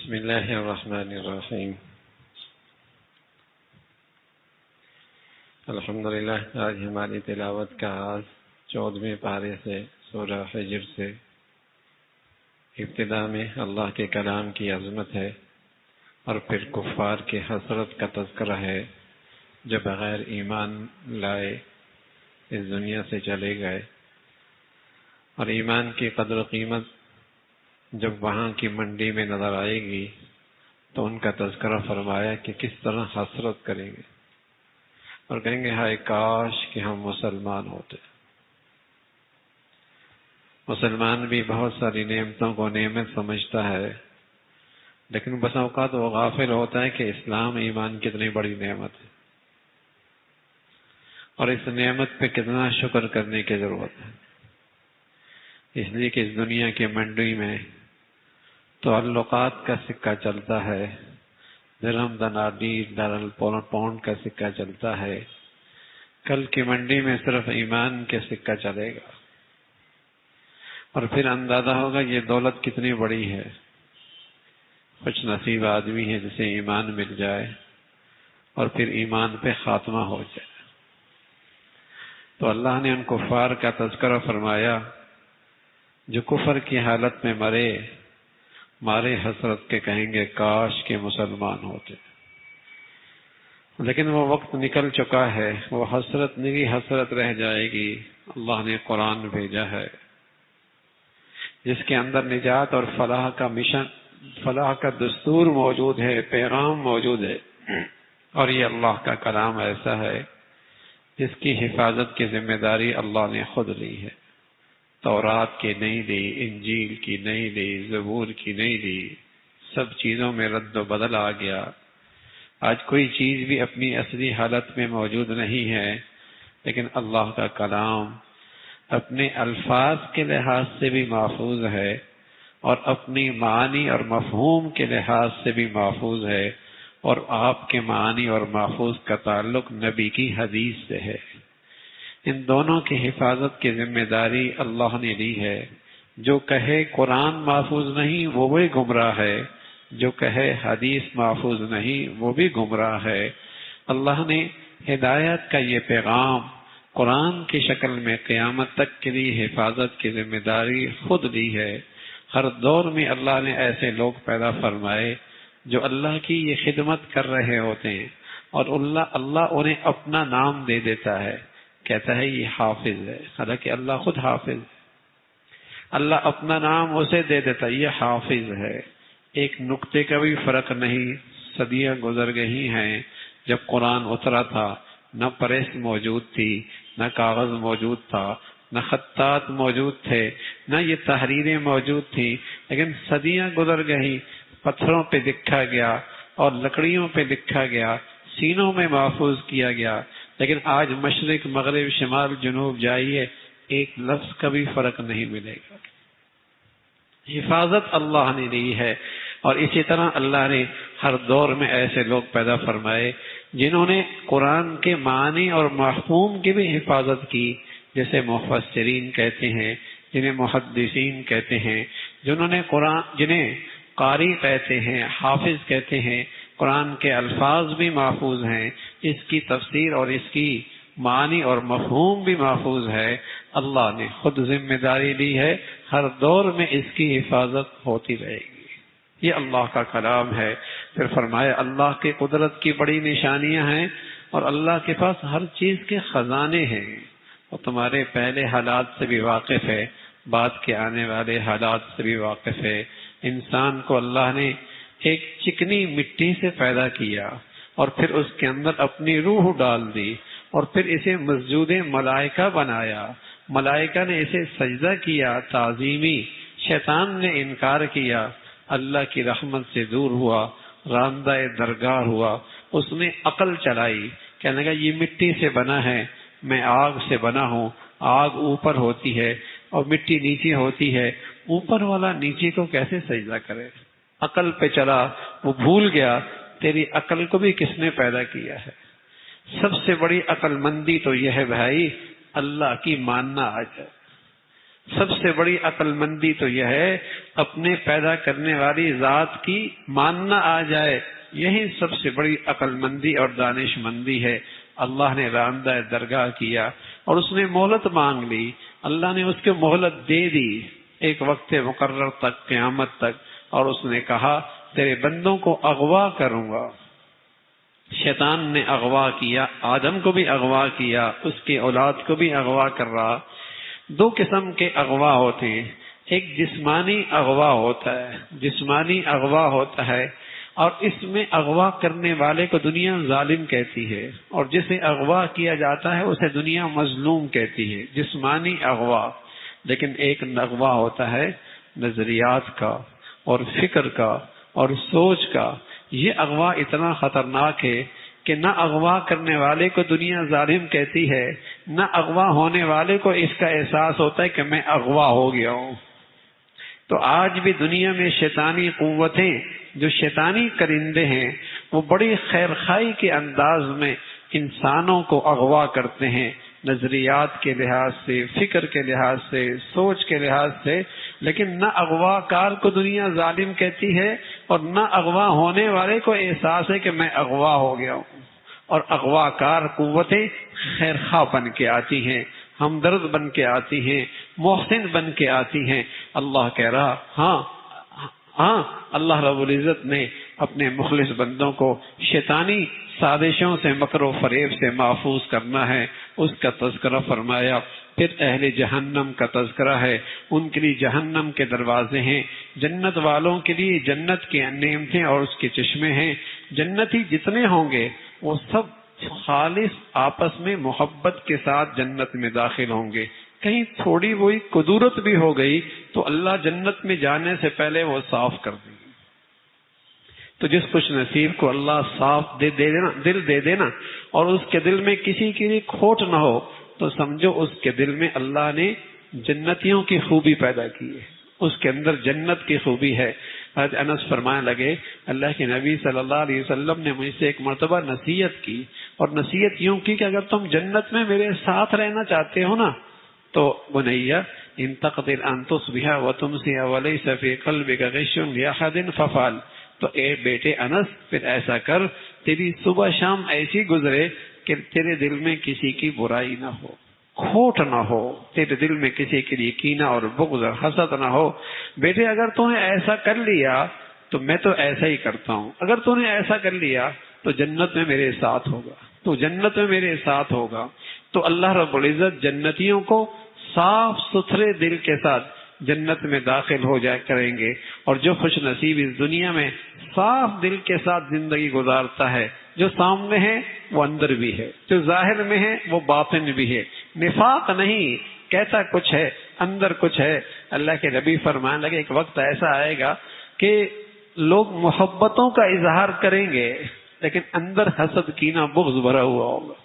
بسم اللہ الرحمن الرحیم۔ الحمدللہ، آج ہماری تلاوت کا آغاز 14ویں پارے سے سورہ حجر سے۔ ابتدا میں اللہ کے کلام کی عظمت ہے اور پھر کفار کی حسرت کا تذکرہ ہے جو بغیر ایمان لائے اس دنیا سے چلے گئے، اور ایمان کی قدر و قیمت جب وہاں کی منڈی میں نظر آئے گی تو ان کا تذکرہ فرمایا کہ کس طرح حسرت کریں گے اور کہیں گے ہائے کاش کہ ہم مسلمان ہوتے۔ مسلمان بھی بہت ساری نعمتوں کو نعمت سمجھتا ہے، لیکن بس اوقات وہ غافل ہوتا ہے کہ اسلام ایمان کتنی بڑی نعمت ہے اور اس نعمت پہ کتنا شکر کرنے کی ضرورت ہے۔ اس لیے کہ اس دنیا کی منڈی میں تعلقات کا سکہ چلتا ہے، درہم دنانیر ڈالر پاؤنڈ کا سکہ چلتا ہے، کل کی منڈی میں صرف ایمان کے سکہ چلے گا، اور پھر اندازہ ہوگا یہ دولت کتنی بڑی ہے۔ خوش نصیب آدمی ہے جسے ایمان مل جائے اور پھر ایمان پہ خاتمہ ہو جائے۔ تو اللہ نے ان کفار کا تذکرہ فرمایا جو کفر کی حالت میں مارے حسرت کے کہیں گے کاش کے مسلمان ہوتے، لیکن وہ وقت نکل چکا ہے، وہ حسرت نہیں حسرت رہ جائے گی۔ اللہ نے قرآن بھیجا ہے جس کے اندر نجات اور فلاح کا مشن، فلاح کا دستور موجود ہے، پیغام موجود ہے، اور یہ اللہ کا کلام ایسا ہے جس کی حفاظت کی ذمہ داری اللہ نے خود لی ہے۔ تورات کی نہیں لی، انجیل کی نہیں لی، زبور کی نہیں لی، سب چیزوں میں رد و بدل آ گیا۔ آج کوئی چیز بھی اپنی اصلی حالت میں موجود نہیں ہے، لیکن اللہ کا کلام اپنے الفاظ کے لحاظ سے بھی محفوظ ہے اور اپنی معنی اور مفہوم کے لحاظ سے بھی محفوظ ہے، اور آپ کے معنی اور محفوظ کا تعلق نبی کی حدیث سے ہے۔ ان دونوں کی حفاظت کی ذمہ داری اللہ نے لی ہے۔ جو کہے قرآن محفوظ نہیں وہ بھی گمراہ ہے، جو کہے حدیث محفوظ نہیں وہ بھی گمراہ ہے۔ اللہ نے ہدایت کا یہ پیغام قرآن کی شکل میں قیامت تک کے لیے حفاظت کی ذمہ داری خود لی ہے۔ ہر دور میں اللہ نے ایسے لوگ پیدا فرمائے جو اللہ کی یہ خدمت کر رہے ہوتے ہیں، اور اللہ انہیں اپنا نام دے دیتا ہے، کہتا ہے یہ حافظ ہے، حالانکہ اللہ خود حافظ ہے۔ اللہ اپنا نام اسے دے دیتا ہے، یہ حافظ ہے۔ ایک نقطے کا بھی فرق نہیں۔ صدیاں گزر گئی ہیں، جب قرآن اترا تھا نہ پریس موجود تھی، نہ کاغذ موجود تھا، نہ خطاط موجود تھے، نہ یہ تحریریں موجود تھیں، لیکن صدیاں گزر گئی، پتھروں پہ لکھا گیا اور لکڑیوں پہ لکھا گیا، سینوں میں محفوظ کیا گیا، لیکن آج مشرق مغرب شمال جنوب جائیے ایک لفظ کا بھی فرق نہیں ملے گا۔ حفاظت اللہ نے دی ہے، اور اسی طرح اللہ نے ہر دور میں ایسے لوگ پیدا فرمائے جنہوں نے قرآن کے معنی اور مفہوم کی بھی حفاظت کی، جیسے مفسرین کہتے ہیں، جنہیں محدثین کہتے ہیں، جنہیں قاری کہتے ہیں، حافظ کہتے ہیں۔ قرآن کے الفاظ بھی محفوظ ہیں، اس کی تفسیر اور اس کی معنی اور مفہوم بھی محفوظ ہے۔ اللہ نے خود ذمہ داری لی ہے، ہر دور میں اس کی حفاظت ہوتی رہے گی۔ یہ اللہ کا کلام ہے۔ پھر فرمایا اللہ کی قدرت کی بڑی نشانیاں ہیں، اور اللہ کے پاس ہر چیز کے خزانے ہیں، اور تمہارے پہلے حالات سے بھی واقف ہے، بعد کے آنے والے حالات سے بھی واقف ہے۔ انسان کو اللہ نے ایک چکنی مٹی سے پیدا کیا، اور پھر اس کے اندر اپنی روح ڈال دی، اور پھر اسے مسجود ملائکہ بنایا۔ ملائکہ نے اسے سجدہ کیا تعظیمی، شیطان نے انکار کیا، اللہ کی رحمت سے دور ہوا، راندہ درگاہ ہوا۔ اس نے عقل چلائی، کہنے لگا یہ مٹی سے بنا ہے، میں آگ سے بنا ہوں، آگ اوپر ہوتی ہے اور مٹی نیچے ہوتی ہے، اوپر والا نیچے کو کیسے سجدہ کرے؟ عقل پہ چلا، وہ بھول گیا تیری عقل کو بھی کس نے پیدا کیا ہے۔ سب سے بڑی عقل مندی تو یہ ہے بھائی اللہ کی ماننا آ جائے۔ سب سے بڑی عقل مندی تو یہ ہے اپنے پیدا کرنے والی ذات کی ماننا آ جائے، یہی سب سے بڑی عقل مندی اور دانش مندی ہے۔ اللہ نے راندہ درگاہ کیا اور اس نے مہلت مانگ لی، اللہ نے اس کے مہلت دے دی ایک وقت مقرر تک، قیامت تک، اور اس نے کہا تیرے بندوں کو اغوا کروں گا۔ شیطان نے اغوا کیا، آدم کو بھی اغوا کیا، اس کی اولاد کو بھی اغوا کر رہا۔ دو قسم کے اغوا ہوتے ہیں، ایک جسمانی اغوا ہوتا ہے، جسمانی اغوا ہوتا ہے اور اس میں اغوا کرنے والے کو دنیا ظالم کہتی ہے، اور جسے اغوا کیا جاتا ہے اسے دنیا مظلوم کہتی ہے، جسمانی اغوا۔ لیکن ایک اغوا ہوتا ہے نظریات کا اور فکر کا اور سوچ کا۔ یہ اغوا اتنا خطرناک ہے کہ نہ اغوا کرنے والے کو دنیا ظالم کہتی ہے، نہ اغوا ہونے والے کو اس کا احساس ہوتا ہے کہ میں اغوا ہو گیا ہوں۔ تو آج بھی دنیا میں شیطانی قوتیں، جو شیطانی کرندے ہیں، وہ بڑی خیرخواہی کے انداز میں انسانوں کو اغوا کرتے ہیں، نظریات کے لحاظ سے، فکر کے لحاظ سے، سوچ کے لحاظ سے، لیکن نہ اغوا کار کو دنیا ظالم کہتی ہے اور نہ اغوا ہونے والے کو احساس ہے کہ میں اغوا ہو گیا ہوں۔ اور اغوا کار قوتیں خیرخواہ بن کے آتی ہیں، ہمدرد بن کے آتی ہیں، محسن بن کے آتی ہیں۔ اللہ کہہ رہا ہاں اللہ رب العزت نے اپنے مخلص بندوں کو شیطانی سازشوں سے، مکر و فریب سے محفوظ کرنا ہے، اس کا تذکرہ فرمایا۔ پھر اہل جہنم کا تذکرہ ہے، ان کے لیے جہنم کے دروازے ہیں، جنت والوں کے لیے جنت کے نعمتیں اور اس کے چشمے ہیں۔ جنتی جتنے ہوں گے وہ سب خالص آپس میں محبت کے ساتھ جنت میں داخل ہوں گے۔ کہیں تھوڑی وہی قدورت بھی ہو گئی تو اللہ جنت میں جانے سے پہلے وہ صاف کر دیں گے۔ تو جس خوش نصیب کو اللہ صاف دل دے دینا اور اس کے دل میں کسی کے لیے کھوٹ نہ ہو، تو سمجھو اس کے دل میں اللہ نے جنتیوں کی خوبی پیدا کی ہے، اس کے اندر جنت کی خوبی ہے۔ حضرت انس فرمانے لگے اللہ کے نبی صلی اللہ علیہ وسلم نے مجھ سے ایک مرتبہ نصیحت کی، اور نصیحت یوں کی کہ اگر تم جنت میں میرے ساتھ رہنا چاہتے ہو نا تو بنیا ان تقدر ان تصبح وتمسی وليس في قلبك غش لاحد ففعل، تو اے بیٹے انس پھر ایسا کر، تیری صبح شام ایسی گزرے کہ تیرے دل میں کسی کی برائی نہ ہو، کھوٹ نہ ہو، تیرے دل میں کسی کے لیے کینہ اور بغض اور حسد نہ ہو۔ بیٹے اگر تو نے ایسا کر لیا تو میں تو ایسا ہی کرتا ہوں، اگر تو نے ایسا کر لیا تو جنت میں میرے ساتھ ہوگا، تو جنت میں میرے ساتھ ہوگا۔ تو اللہ رب العزت جنتیوں کو صاف ستھرے دل کے ساتھ جنت میں داخل ہو جائے کریں گے، اور جو خوش نصیب اس دنیا میں صاف دل کے ساتھ زندگی گزارتا ہے، جو سامنے ہے وہ اندر بھی ہے، جو ظاہر میں ہے وہ باطن بھی ہے، نفاق نہیں، کہتا کچھ ہے اندر کچھ ہے۔ اللہ کے نبی فرمانے لگے ایک وقت ایسا آئے گا کہ لوگ محبتوں کا اظہار کریں گے لیکن اندر حسد کینہ بغض بھرا ہوا ہوگا۔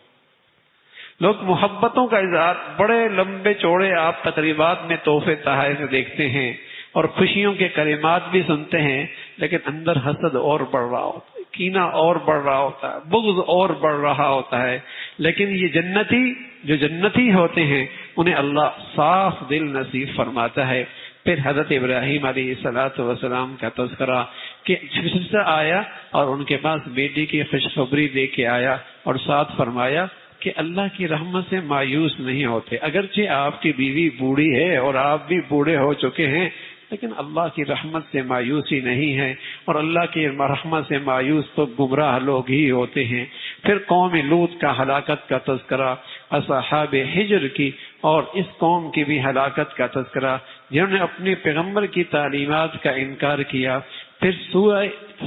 لوگ محبتوں کا اظہار بڑے لمبے چوڑے آپ تقریبات میں تحفے تحائف دیکھتے ہیں اور خوشیوں کے کلمات بھی سنتے ہیں، لیکن اندر حسد اور بڑھ رہا ہوتا ہے، کینہ اور بڑھ رہا ہوتا ہے، بغض اور بڑھ رہا ہوتا ہے۔ لیکن یہ جنتی جو جنتی ہوتے ہیں انہیں اللہ صاف دل نصیب فرماتا ہے۔ پھر حضرت ابراہیم علیہ السلام کا تذکرہ کہ فرشتہ آیا اور ان کے پاس بیٹی کی خوشخبری دے کے آیا، اور ساتھ فرمایا کہ اللہ کی رحمت سے مایوس نہیں ہوتے، اگرچہ آپ کی بیوی بوڑھی ہے اور آپ بھی بوڑھے ہو چکے ہیں، لیکن اللہ کی رحمت سے مایوسی نہیں ہے، اور اللہ کی رحمت سے مایوس تو گمراہ لوگ ہی ہوتے ہیں۔ پھر قوم لوط کا ہلاکت کا تذکرہ، اصحاب حجر کی اور اس قوم کی بھی ہلاکت کا تذکرہ جنہوں نے اپنے پیغمبر کی تعلیمات کا انکار کیا۔ پھر سورہ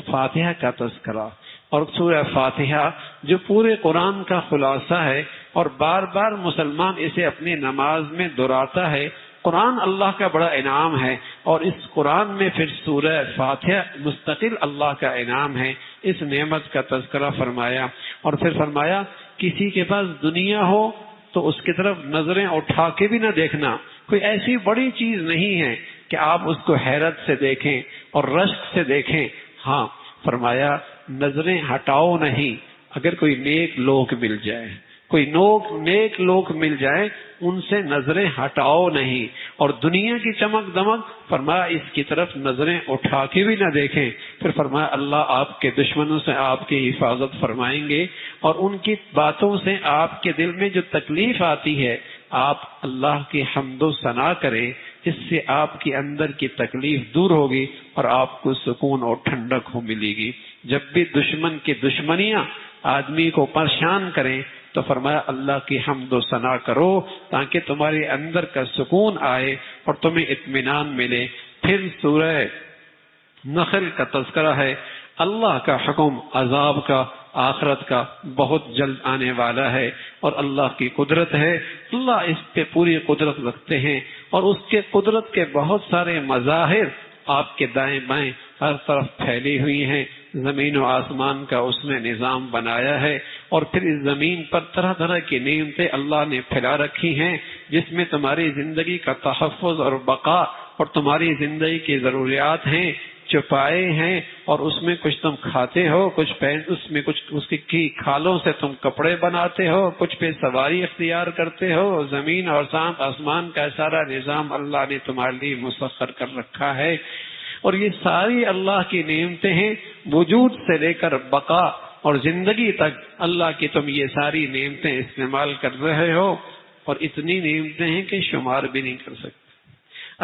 فاتحہ کا تذکرہ، اور سورہ فاتحہ جو پورے قرآن کا خلاصہ ہے اور بار بار مسلمان اسے اپنی نماز میں دہراتا ہے۔ قرآن اللہ کا بڑا انعام ہے، اور اس قرآن میں پھر سورہ فاتحہ مستقل اللہ کا انعام ہے۔ اس نعمت کا تذکرہ فرمایا، اور پھر فرمایا کسی کے پاس دنیا ہو تو اس کی طرف نظریں اٹھا کے بھی نہ دیکھنا، کوئی ایسی بڑی چیز نہیں ہے کہ آپ اس کو حیرت سے دیکھیں اور رشک سے دیکھیں۔ ہاں فرمایا نظریں ہٹاؤ نہیں، اگر کوئی نیک لوگ مل جائے، کوئی نیک لوگ مل جائے ان سے نظریں ہٹاؤ نہیں، اور دنیا کی چمک دمک فرمایا اس کی طرف نظریں اٹھا کے بھی نہ دیکھیں. پھر فرمایا اللہ آپ کے دشمنوں سے آپ کی حفاظت فرمائیں گے اور ان کی باتوں سے آپ کے دل میں جو تکلیف آتی ہے آپ اللہ کی حمد و ثنا کریں, اس سے آپ کے اندر کی تکلیف دور ہوگی اور آپ کو سکون اور ٹھنڈک ہو ملے گی. جب بھی دشمن کی دشمنیاں آدمی کو پریشان کریں تو فرمایا اللہ کی حمد و ثنا کرو تاکہ تمہارے اندر کا سکون آئے اور تمہیں اطمینان ملے. پھر سورہ نخل کا تذکرہ ہے. اللہ کا حکم عذاب کا آخرت کا بہت جلد آنے والا ہے اور اللہ کی قدرت ہے. اللہ اس پہ پوری قدرت رکھتے ہیں اور اس کے قدرت کے بہت سارے مظاہر آپ کے دائیں بائیں ہر طرف پھیلی ہوئی ہیں. زمین و آسمان کا اس نے نظام بنایا ہے اور پھر اس زمین پر طرح طرح کی نعمتیں اللہ نے پھیلا رکھی ہیں جس میں تمہاری زندگی کا تحفظ اور بقا اور تمہاری زندگی کی ضروریات ہیں چھپائے ہیں. اور اس میں کچھ تم کھاتے ہو, کچھ اس میں کچھ اس کی کھالوں سے تم کپڑے بناتے ہو, کچھ پہ سواری اختیار کرتے ہو. زمین اور آسمان کا سارا نظام اللہ نے تمہارے لیے مسخر کر رکھا ہے اور یہ ساری اللہ کی نعمتیں ہیں. وجود سے لے کر بقا اور زندگی تک اللہ کی تم یہ ساری نعمتیں استعمال کر رہے ہو اور اتنی نعمتیں ہیں کہ شمار بھی نہیں کر سکتے.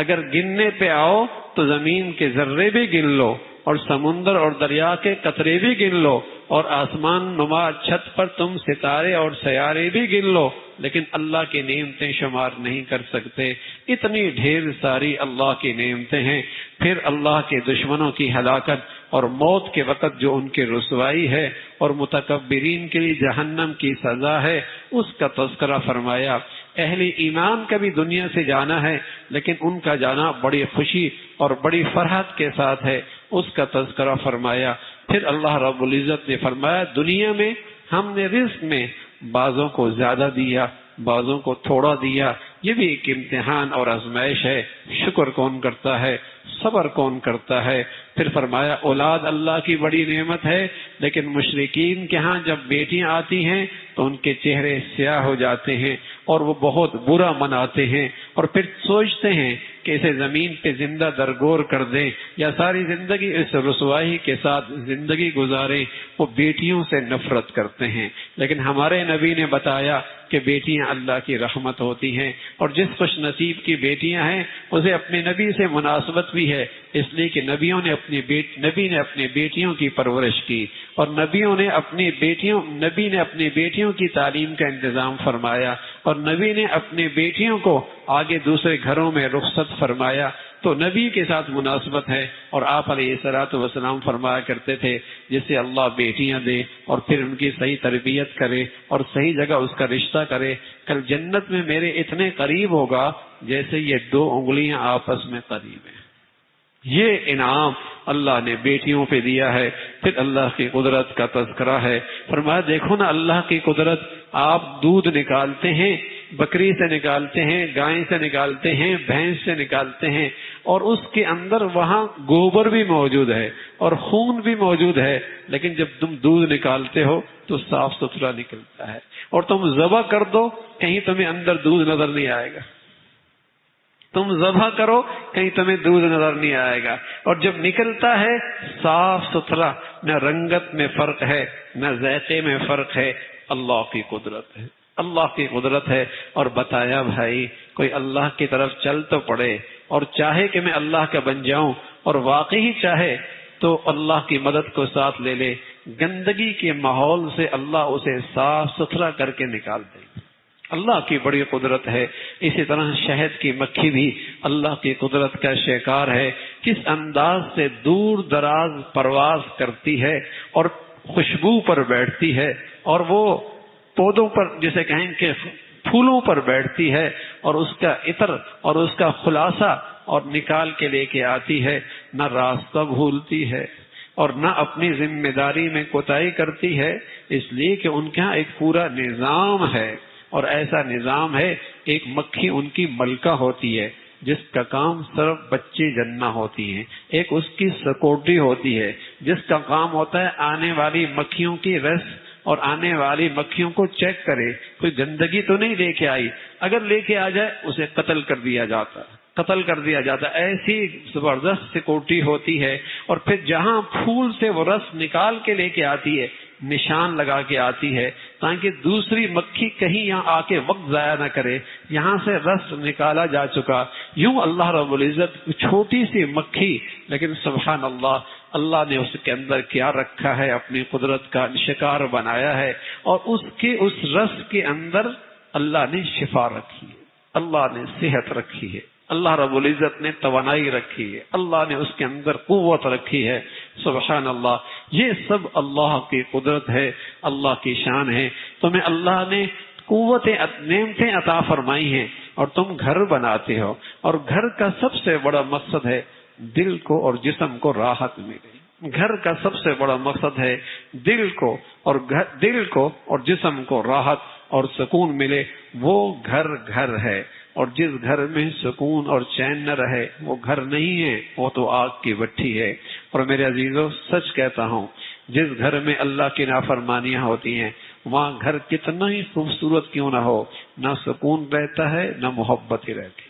اگر گننے پہ آؤ تو زمین کے ذرے بھی گن لو اور سمندر اور دریا کے قطرے بھی گن لو اور آسمان نما چھت پر تم ستارے اور سیارے بھی گن لو, لیکن اللہ کی نعمتیں شمار نہیں کر سکتے. اتنی ڈھیر ساری اللہ کی نعمتیں ہیں. پھر اللہ کے دشمنوں کی ہلاکت اور موت کے وقت جو ان کی رسوائی ہے اور متکبرین کے لیے جہنم کی سزا ہے اس کا تذکرہ فرمایا. اہل ایمان کا بھی دنیا سے جانا ہے لیکن ان کا جانا بڑی خوشی اور بڑی فرحت کے ساتھ ہے, اس کا تذکرہ فرمایا. پھر اللہ رب العزت نے فرمایا دنیا میں ہم نے رزق میں بعضوں کو زیادہ دیا بعضوں کو تھوڑا دیا, یہ بھی ایک امتحان اور آزمائش ہے. شکر کون کرتا ہے, صبر کون کرتا ہے. پھر فرمایا اولاد اللہ کی بڑی نعمت ہے لیکن مشرکین کے ہاں جب بیٹیاں آتی ہیں تو ان کے چہرے سیاہ ہو جاتے ہیں اور وہ بہت برا مناتے ہیں اور پھر سوچتے ہیں کہ اسے زمین پہ زندہ درگور کر دیں یا ساری زندگی اس رسوائی کے ساتھ زندگی گزاریں. وہ بیٹیوں سے نفرت کرتے ہیں لیکن ہمارے نبی نے بتایا کہ بیٹیاں اللہ کی رحمت ہوتی ہیں اور جس خوش نصیب کی بیٹیاں ہیں اسے اپنے نبی سے مناسبت بھی ہے, اس لیے کہ نبی نے اپنی بیٹیوں کی پرورش کی اور نبی نے اپنی بیٹیوں کی تعلیم کا انتظام فرمایا اور نبی نے اپنی بیٹیوں کو آگے دوسرے گھروں میں رخصت فرمایا. تو نبی کے ساتھ مناسبت ہے اور آپ علیہ الصلوۃ والسلام فرمایا کرتے تھے جسے اللہ بیٹیاں دے اور پھر ان کی صحیح تربیت کرے اور صحیح جگہ اس کا رشتہ کرے, کل جنت میں میرے اتنے قریب ہوگا جیسے یہ 2 انگلیاں آپس میں قریب ہیں. یہ انعام اللہ نے بیٹیوں پہ دیا ہے. پھر اللہ کی قدرت کا تذکرہ ہے. فرمایا دیکھو نا اللہ کی قدرت, آپ دودھ نکالتے ہیں بکری سے نکالتے ہیں, گائے سے نکالتے ہیں, بھینس سے نکالتے ہیں اور اس کے اندر وہاں گوبر بھی موجود ہے اور خون بھی موجود ہے, لیکن جب تم دودھ نکالتے ہو تو صاف ستھرا نکلتا ہے اور تم ذبح کر دو کہیں تمہیں اندر دودھ نظر نہیں آئے گا. تم ذبح کرو کہیں تمہیں دودھ نظر نہیں آئے گا اور جب نکلتا ہے صاف ستھرا, نہ رنگت میں فرق ہے نہ ذائقے میں فرق ہے. اللہ کی قدرت ہے, اللہ کی قدرت ہے. اور بتایا بھائی کوئی اللہ کی طرف چل تو پڑے اور چاہے کہ میں اللہ کا بن جاؤں اور واقعی چاہے تو اللہ کی مدد کو ساتھ لے لے, گندگی کے ماحول سے اللہ اسے صاف ستھرا کر کے نکال دے. اللہ کی بڑی قدرت ہے. اسی طرح شہد کی مکھی بھی اللہ کی قدرت کا شکار ہے, کس انداز سے دور دراز پرواز کرتی ہے اور خوشبو پر بیٹھتی ہے اور وہ پودوں پر جسے کہیں کہ پھولوں پر بیٹھتی ہے اور اس کا عطر اور اس کا خلاصہ اور نکال کے لے کے آتی ہے. نہ راستہ بھولتی ہے اور نہ اپنی ذمہ داری میں کوتاہی کرتی ہے, اس لیے کہ ان کے ہاں ایک پورا نظام ہے اور ایسا نظام ہے. ایک مکھی ان کی ملکہ ہوتی ہے جس کا کام صرف بچے جننا ہوتی ہیں. ایک اس کی سیکورٹی ہوتی ہے جس کا کام ہوتا ہے آنے والی مکھیوں کی رس اور آنے والی مکھیوں کو چیک کرے کوئی گندگی تو نہیں لے کے آئی, اگر لے کے آ جائے اسے قتل کر دیا جاتا ہے. قتل کر دیا جاتا ہے. ایسی زبردست سیکورٹی ہوتی ہے. اور پھر جہاں پھول سے وہ رس نکال کے لے کے آتی ہے نشان لگا کے آتی ہے تاکہ دوسری مکھی کہیں یہاں آ کے وقت ضائع نہ کرے. یہاں سے رس نکالا جا چکا. یوں اللہ رب العزت چھوٹی سی مکھی لیکن سبحان اللہ اللہ نے اس کے اندر کیا رکھا ہے, اپنی قدرت کا شکار بنایا ہے. اور اس رس کے اندر اللہ نے شفا رکھی ہے, اللہ نے صحت رکھی ہے, اللہ رب العزت نے توانائی رکھی ہے, اللہ نے اس کے اندر قوت رکھی ہے. سبحان اللہ, یہ سب اللہ کی قدرت ہے, اللہ کی شان ہے. تمہیں اللہ نے قوتیں نعمتیں عطا فرمائی ہیں اور تم گھر بناتے ہو, اور گھر کا سب سے بڑا مقصد ہے دل کو اور جسم کو راحت ملے. گھر کا سب سے بڑا مقصد ہے دل کو اور جسم کو راحت اور سکون ملے. وہ گھر ہے, اور جس گھر میں سکون اور چین نہ رہے وہ گھر نہیں ہے, وہ تو آگ کی بھٹی ہے. اور میرے عزیزوں سچ کہتا ہوں, جس گھر میں اللہ کی نافرمانیاں ہوتی ہیں وہاں گھر کتنا ہی خوبصورت کیوں نہ ہو, نہ سکون رہتا ہے نہ محبت ہی رہتی.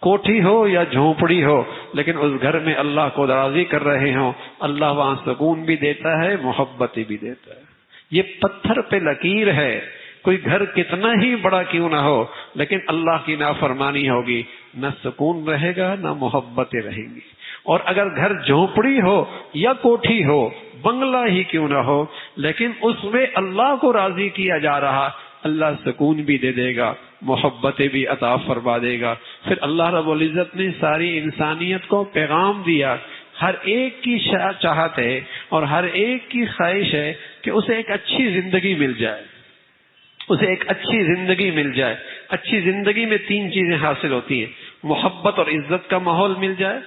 کوٹھی ہو یا جھونپڑی ہو لیکن اس گھر میں اللہ کو راضی کر رہے ہوں, اللہ وہاں سکون بھی دیتا ہے محبت بھی دیتا ہے. یہ پتھر پہ لکیر ہے. کوئی گھر کتنا ہی بڑا کیوں نہ ہو لیکن اللہ کی نافرمانی ہوگی, نہ سکون رہے گا نہ محبتیں رہیں گی. اور اگر گھر جھونپڑی ہو یا کوٹھی ہو, بنگلہ ہی کیوں نہ ہو, لیکن اس میں اللہ کو راضی کیا جا رہا, اللہ سکون بھی دے دے گا, محبتیں بھی عطا فرما دے گا. پھر اللہ رب العزت نے ساری انسانیت کو پیغام دیا. ہر ایک کی چاہت ہے اور ہر ایک کی خواہش ہے کہ اسے ایک اچھی زندگی مل جائے, اسے ایک اچھی زندگی مل جائے. اچھی زندگی میں 3 چیزیں حاصل ہوتی ہیں, محبت اور عزت کا ماحول مل جائے,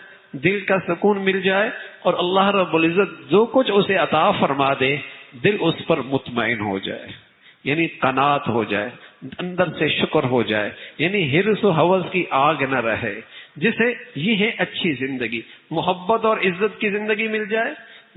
دل کا سکون مل جائے, اور اللہ رب العزت جو کچھ اسے عطا فرما دے دل اس پر مطمئن ہو جائے, یعنی قناعت ہو جائے, اندر سے شکر ہو جائے, یعنی حرص و حوث کی آگ نہ رہے. جسے یہ ہے اچھی زندگی, محبت اور عزت کی زندگی مل جائے,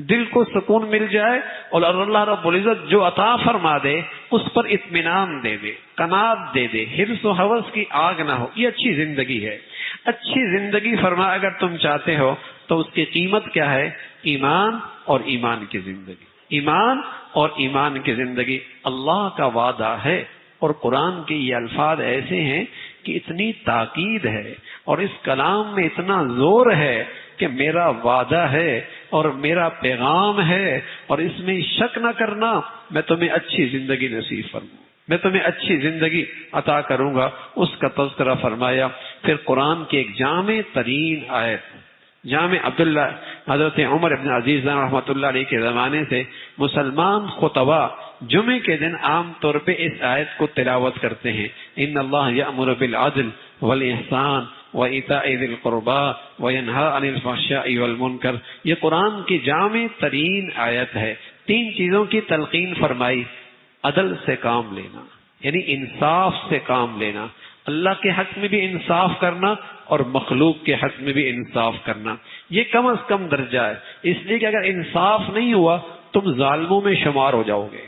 دل کو سکون مل جائے, اور اللہ رب العزت جو عطا فرما دے اس پر اطمینان دے دے, قناعت دے دے, حرص و حوث کی آگ نہ ہو. یہ اچھی زندگی ہے. اچھی زندگی فرما اگر تم چاہتے ہو تو اس کی قیمت کیا ہے؟ ایمان اور ایمان کی زندگی. ایمان اور ایمان کی زندگی اللہ کا وعدہ ہے, اور قرآن کے یہ الفاظ ایسے ہیں کہ اتنی تاکید ہے اور اس کلام میں اتنا زور ہے کہ میرا وعدہ ہے اور میرا پیغام ہے, اور اس میں شک نہ کرنا, میں تمہیں اچھی زندگی نصیب فرماؤں, میں تمہیں اچھی زندگی عطا کروں گا. اس کا تذکرہ فرمایا. پھر قرآن کی ایک جامع ترین آیت, جامع عبداللہ حضرت عمر ابن عزیز رحمۃ اللہ علیہ کے زمانے سے مسلمان خطبہ جمعے کے دن عام طور پہ اس آیت کو تلاوت کرتے ہیں. ان اللہ یأمر بالعدل والاحسان وإیتاء ذی القربى وینہی عن الفحشاء والمنکر. یہ قرآن کی جامع ترین آیت ہے. 3 چیزوں کی تلقین فرمائی. عدل سے کام لینا, یعنی انصاف سے کام لینا, اللہ کے حق میں بھی انصاف کرنا اور مخلوق کے حق میں بھی انصاف کرنا. یہ کم از کم درجہ ہے, اس لیے کہ اگر انصاف نہیں ہوا تم ظالموں میں شمار ہو جاؤ گے,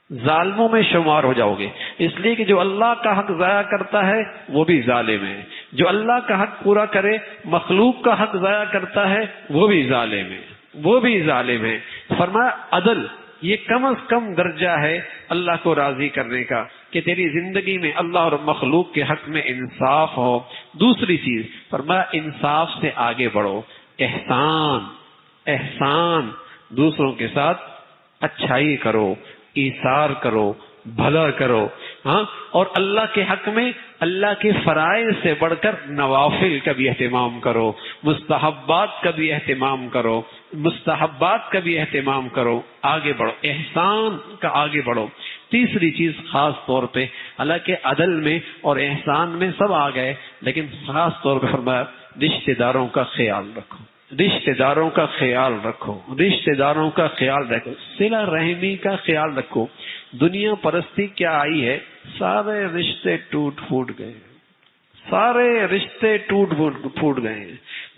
ظالموں میں شمار ہو جاؤ گے. اس لیے کہ جو اللہ کا حق ضائع کرتا ہے وہ بھی ظالم ہے, جو اللہ کا حق پورا کرے مخلوق کا حق ضائع کرتا ہے وہ بھی ظالم ہے, وہ بھی ظالم ہے. فرمایا عدل, یہ کم از کم درجہ ہے اللہ کو راضی کرنے کا کہ تیری زندگی میں اللہ اور مخلوق کے حق میں انصاف ہو. دوسری چیز فرمایا انصاف سے آگے بڑھو, احسان, احسان, دوسروں کے ساتھ اچھائی کرو, ایثار کرو, بھلا کرو. ہاں, اور اللہ کے حق میں اللہ کے فرائض سے بڑھ کر نوافل کا بھی اہتمام کرو, مستحبات کا بھی اہتمام کرو, مستحبات کا بھی اہتمام کرو. آگے بڑھو, احسان کا آگے بڑھو. تیسری چیز خاص طور پہ, حالانکہ عدل میں اور احسان میں سب آ گئے, لیکن خاص طور پہ فرمایا رشتہ داروں کا خیال رکھو, رشتہ داروں کا خیال رکھو, رشتہ داروں کا خیال رکھو, صلہ رحمی کا خیال رکھو. دنیا پرستی کیا آئی ہے, سارے رشتے ٹوٹ پھوٹ گئے, سارے رشتے ٹوٹ پھوٹ گئے ہیں.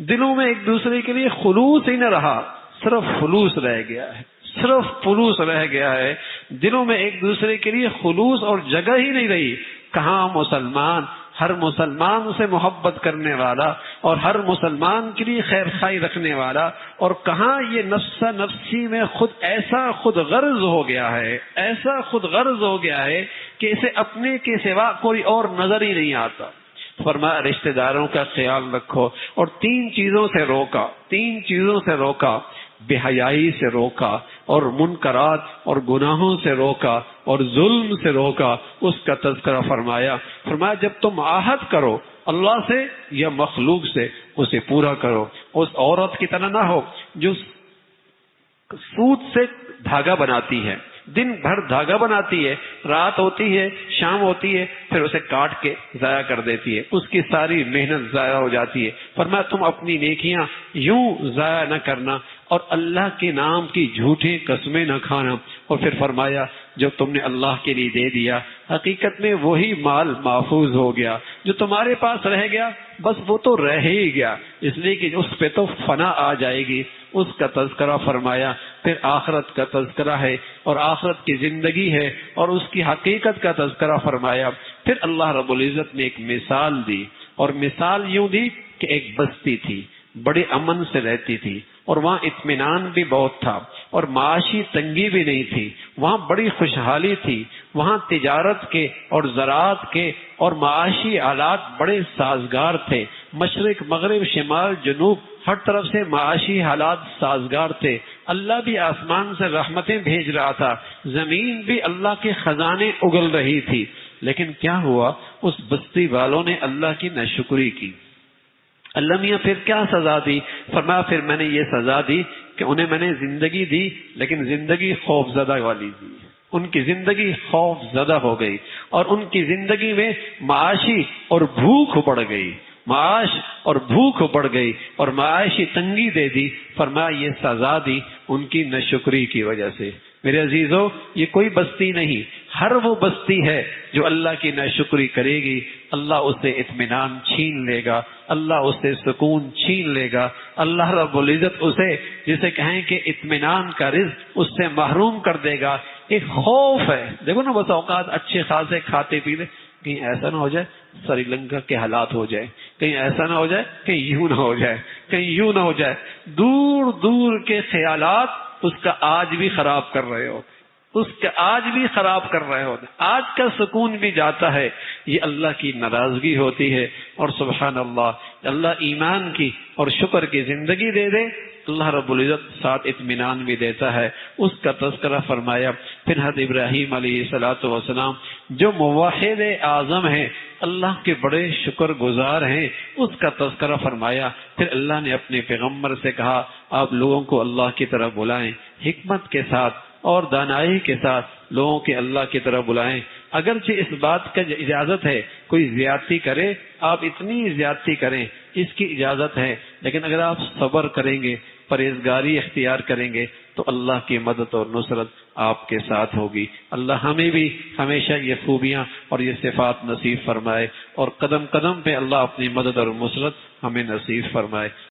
دلوں میں ایک دوسرے کے لیے خلوص ہی نہ رہا, صرف خلوص رہ گیا ہے, صرف خلوص رہ گیا ہے. دلوں میں ایک دوسرے کے لیے خلوص اور جگہ ہی نہیں رہی. کہاں مسلمان ہر مسلمان سے محبت کرنے والا اور ہر مسلمان کے لیے خیر خواہی رکھنے والا، اور کہاں یہ نفس نفسی میں خود غرض ہو گیا ہے، ایسا خود غرض ہو گیا ہے کہ اسے اپنے کے سوا کوئی اور نظر ہی نہیں آتا۔ فرمایا رشتہ داروں کا خیال رکھو، اور تین چیزوں سے روکا، بے حیائی سے روکا، اور منکرات اور گناہوں سے روکا، اور ظلم سے روکا، اس کا تذکرہ فرمایا۔ جب تم عہد کرو اللہ سے یا مخلوق سے، اسے پورا کرو۔ اس عورت کی طرح نہ ہو جو سوت سے دھاگا بناتی ہے، دن بھر دھاگا بناتی ہے، رات ہوتی ہے، شام ہوتی ہے، پھر اسے کاٹ کے ضائع کر دیتی ہے، اس کی ساری محنت ضائع ہو جاتی ہے۔ فرمایا تم اپنی نیکیاں یوں ضائع نہ کرنا، اور اللہ کے نام کی جھوٹی قسمیں نہ کھانا۔ اور پھر فرمایا جو تم نے اللہ کے لیے دے دیا، حقیقت میں وہی مال محفوظ ہو گیا، جو تمہارے پاس رہ گیا بس وہ تو رہ ہی گیا، اس لیے کہ اس پہ تو فنا آ جائے گی، اس کا تذکرہ فرمایا۔ پھر آخرت کا تذکرہ ہے، اور آخرت کی زندگی ہے، اور اس کی حقیقت کا تذکرہ فرمایا۔ پھر اللہ رب العزت نے ایک مثال دی، اور مثال یوں دی کہ ایک بستی تھی، بڑے امن سے رہتی تھی، اور وہاں اطمینان بھی بہت تھا، اور معاشی تنگی بھی نہیں تھی، وہاں بڑی خوشحالی تھی، وہاں تجارت کے اور زراعت کے اور معاشی حالات بڑے سازگار تھے، مشرق مغرب شمال جنوب ہر طرف سے معاشی حالات سازگار تھے، اللہ بھی آسمان سے رحمتیں بھیج رہا تھا، زمین بھی اللہ کے خزانے اگل رہی تھی۔ لیکن کیا ہوا، اس بستی والوں نے اللہ کی ناشکری کی۔ اللہ میاں پھر کیا سزا دی؟ فرمایا پھر میں نے یہ سزا دی کہ انہیں میں نے زندگی دی، لیکن زندگی خوف زدہ والی دی، ان کی زندگی خوف زدہ ہو گئی، اور ان کی زندگی میں معاشی اور بھوک بڑھ گئی، معاش اور بھوک بڑھ گئی، اور معاشی تنگی دے دی۔ فرمایا یہ سزا دی ان کی ناشکری کی وجہ سے۔ میرے عزیزو، یہ کوئی بستی نہیں، ہر وہ بستی ہے جو اللہ کی ناشکری کرے گی، اللہ اسے اطمینان چھین لے گا، اللہ اسے سکون چھین لے گا، اللہ رب العزت اسے جسے کہیں کہ اطمینان کا رزق اس سے محروم کر دے گا۔ ایک خوف ہے، دیکھو نا، بس اوقات اچھے خاصے کھاتے پیتے، کہیں ایسا نہ ہو جائے سری لنکا کے حالات ہو جائے، کہیں ایسا نہ ہو جائے، کہیں یوں نہ ہو جائے، کہیں یوں نہ ہو جائے، دور دور کے خیالات اس کا آج بھی خراب کر رہے ہو، اس کا آج بھی خراب کر رہے ہوتے، آج کا سکون بھی جاتا ہے۔ یہ اللہ کی ناراضگی ہوتی ہے، اور سبحان اللہ، اللہ ایمان کی اور شکر کی زندگی دے دے، اللہ رب العزت ساتھ اطمینان بھی دیتا ہے۔ اس کا تذکرہ فرمایا۔ پھر حضرت ابراہیم علیہ الصلوۃ والسلام جو موحد اعظم ہیں، اللہ کے بڑے شکر گزار ہیں، اس کا تذکرہ فرمایا۔ پھر اللہ نے اپنے پیغمبر سے کہا آپ لوگوں کو اللہ کی طرف بلائیں، حکمت کے ساتھ اور دانائی کے ساتھ لوگوں کے اللہ کی طرف بلائیں۔ اگرچہ اس بات کا اجازت ہے کوئی زیادتی کرے، آپ اتنی زیادتی کریں، اس کی اجازت ہے، لیکن اگر آپ صبر کریں گے، پرہیزگاری اختیار کریں گے، تو اللہ کی مدد اور نصرت آپ کے ساتھ ہوگی۔ اللہ ہمیں بھی ہمیشہ یہ خوبیاں اور یہ صفات نصیب فرمائے، اور قدم قدم پہ اللہ اپنی مدد اور نصرت ہمیں نصیب فرمائے۔